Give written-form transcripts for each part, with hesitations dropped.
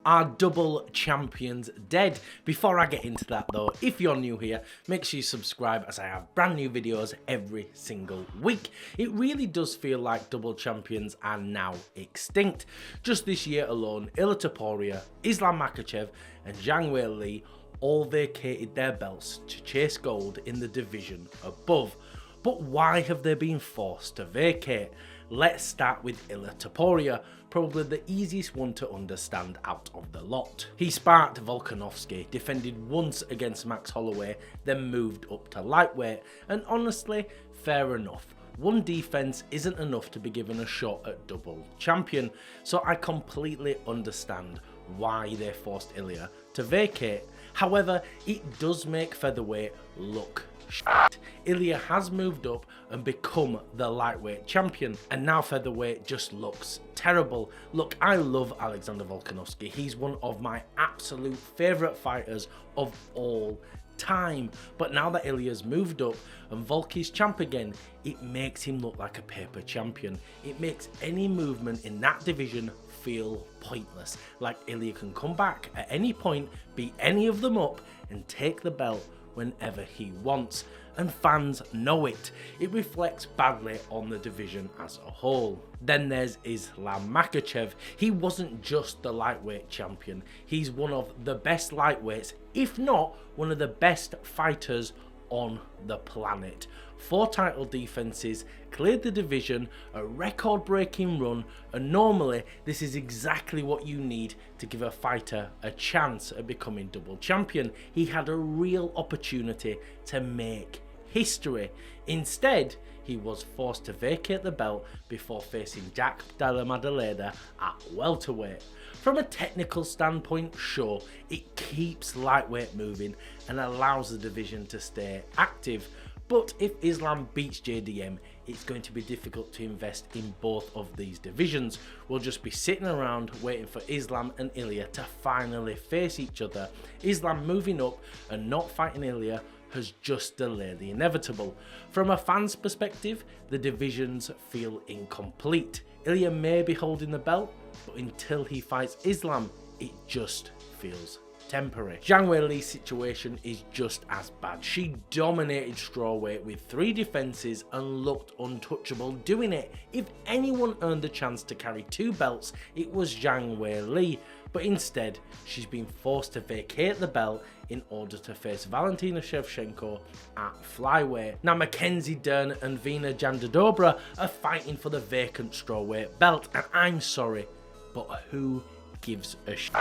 Are double champions dead? Before I get into that though, if you're new here, make sure you subscribe as I have brand new videos every single week. It really does feel like double champions are now extinct. Just this year alone, Ilia Topuria, Islam Makhachev and Zhang Weili all vacated their belts to chase gold in the division above. But why have they been forced to vacate? Let's start with Ilia Topuria, probably the easiest one to understand out of the lot. He sparked Volkanovski, defended once against Max Holloway, then moved up to lightweight, and honestly, fair enough. One defense isn't enough to be given a shot at double champion, so I completely understand why they forced Ilia to vacate. However, it does make featherweight look shit. Ilia has moved up and become the lightweight champion, and now featherweight just looks terrible. Look, I love Alexander Volkanovski. He's one of my absolute favourite fighters of all time, but now that Ilia's moved up and Volk is champ again, it makes him look like a paper champion. It makes any movement in that division feel pointless, like Ilia can come back at any point, beat any of them up and take the belt whenever he wants, and fans know it. It reflects badly on the division as a whole. Then there's Islam Makhachev. He wasn't just the lightweight champion, he's one of the best lightweights, if not one of the best fighters on the planet. 4 title defenses, cleared the division, a record-breaking run, and normally this is exactly what you need to give a fighter a chance at becoming double champion. He had a real opportunity to make history. Instead, he was forced to vacate the belt before facing Jack Della Maddalena at welterweight. From a technical standpoint, sure, it keeps lightweight moving and allows the division to stay active. But if Islam beats JDM, it's going to be difficult to invest in both of these divisions. We'll just be sitting around waiting for Islam and Ilia to finally face each other. Islam moving up and not fighting Ilia has just delayed the inevitable. From a fan's perspective, the divisions feel incomplete. Ilia may be holding the belt, but until he fights Islam, it just feels temporary. Zhang Weili's situation is just as bad. She dominated strawweight with 3 defenses and looked untouchable doing it. If anyone earned the chance to carry 2 belts, it was Zhang Weili, but instead she's been forced to vacate the belt in order to face Valentina Shevchenko at flyweight. Now Mackenzie Dern and Vina Jandadobra are fighting for the vacant strawweight belt, and I'm sorry, but who gives a shit?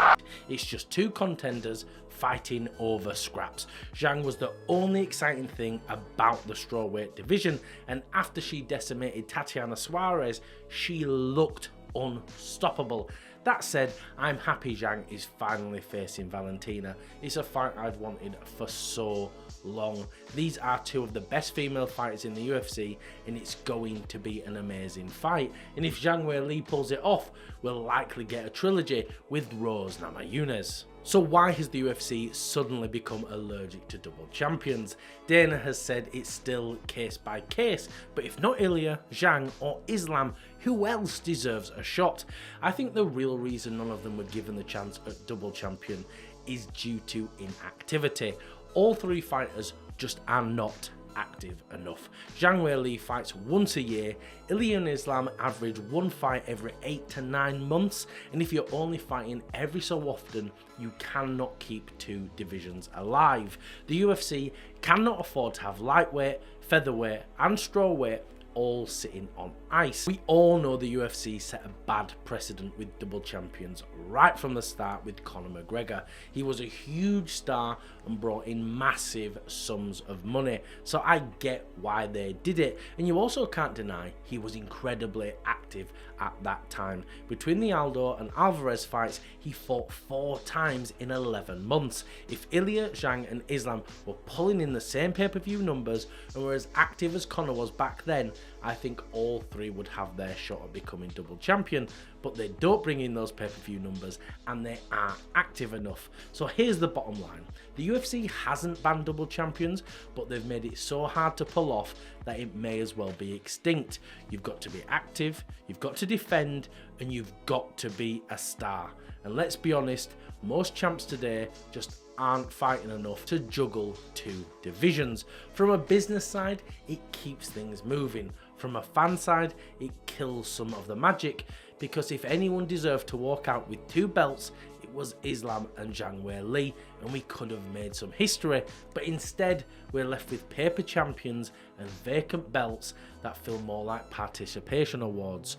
It's just 2 contenders fighting over scraps. Zhang was the only exciting thing about the strawweight division, and after she decimated Tatiana Suarez, she looked unstoppable. That said, I'm happy Zhang is finally facing Valentina. It's a fight I've wanted for so long. These are 2 of the best female fighters in the UFC, and it's going to be an amazing fight. And if Zhang Weili pulls it off, we'll likely get a trilogy with Rose Namajunas. So why has the UFC suddenly become allergic to double champions? Dana has said it's still case by case, but if not Ilia, Zhang or Islam, who else deserves a shot? I think the real reason none of them were given the chance at double champion is due to inactivity. All 3 fighters just are not active enough. Zhang Weili fights once a year, Ilia and Islam average 1 fight every 8 to 9 months, and if you're only fighting every so often, you cannot keep 2 divisions alive. The UFC cannot afford to have lightweight, featherweight and strawweight all sitting on ice. We all know the UFC set a bad precedent with double champions right from the start with Conor McGregor. He was a huge star and brought in massive sums of money, so I get why they did it. And you also can't deny he was incredibly active at that time. Between the Aldo and Alvarez fights, he fought 4 times in 11 months. If Ilia, Zhang and Islam were pulling in the same pay-per-view numbers and were as active as Conor was back then, I think all 3 would have their shot at becoming double champion, but they don't bring in those pay-per-view numbers and they aren't active enough. So here's the bottom line. The UFC hasn't banned double champions, but they've made it so hard to pull off that it may as well be extinct. You've got to be active, you've got to defend, and you've got to be a star. And let's be honest, most champs today just aren't fighting enough to juggle 2 divisions. From a business side, it keeps things moving. From a fan side, it kills some of the magic, because if anyone deserved to walk out with 2 belts, it was Islam and Zhang Weili, and we could have made some history, but instead we're left with paper champions and vacant belts that feel more like participation awards.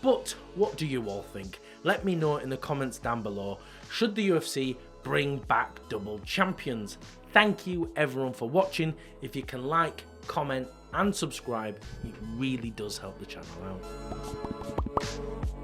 But what do you all think? Let me know in the comments down below. Should the UFC bring back double champions? Thank you everyone for watching. If you can like, comment and subscribe, it really does help the channel out.